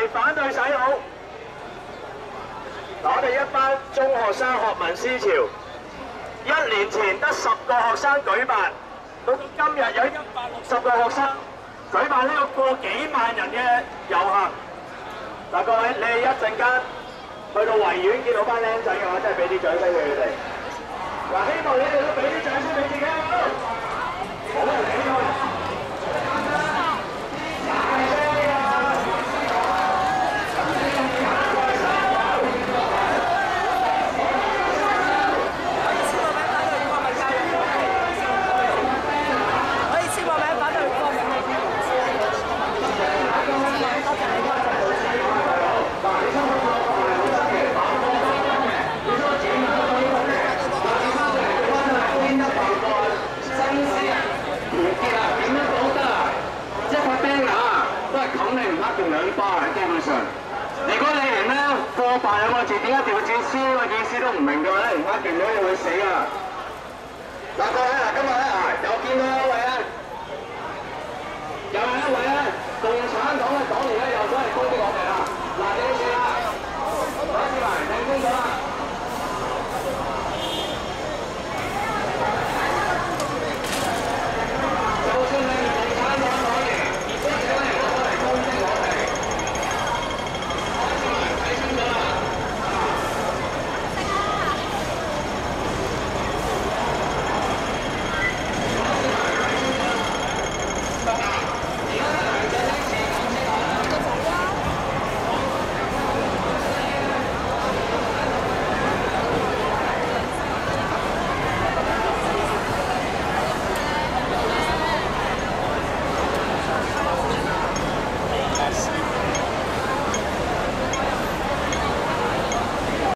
齊反對洗腦。我哋一班中學生學民思潮，1年前得10個學生舉辦，到今日有160個學生舉辦呢個過幾萬人嘅遊行。嗱，各位，你哋一陣間去到維園見到班僆仔嘅話，真係俾啲掌聲俾佢哋。嗱，希望你哋都俾啲掌聲俾自己好。好嚟喎！如果你連咧過辦兩個字點解調轉書個意思都唔明嘅話咧，唔呃掂咗你會死啊！嗱，各位今日咧又見到一位咧，共產黨嘅黨員咧。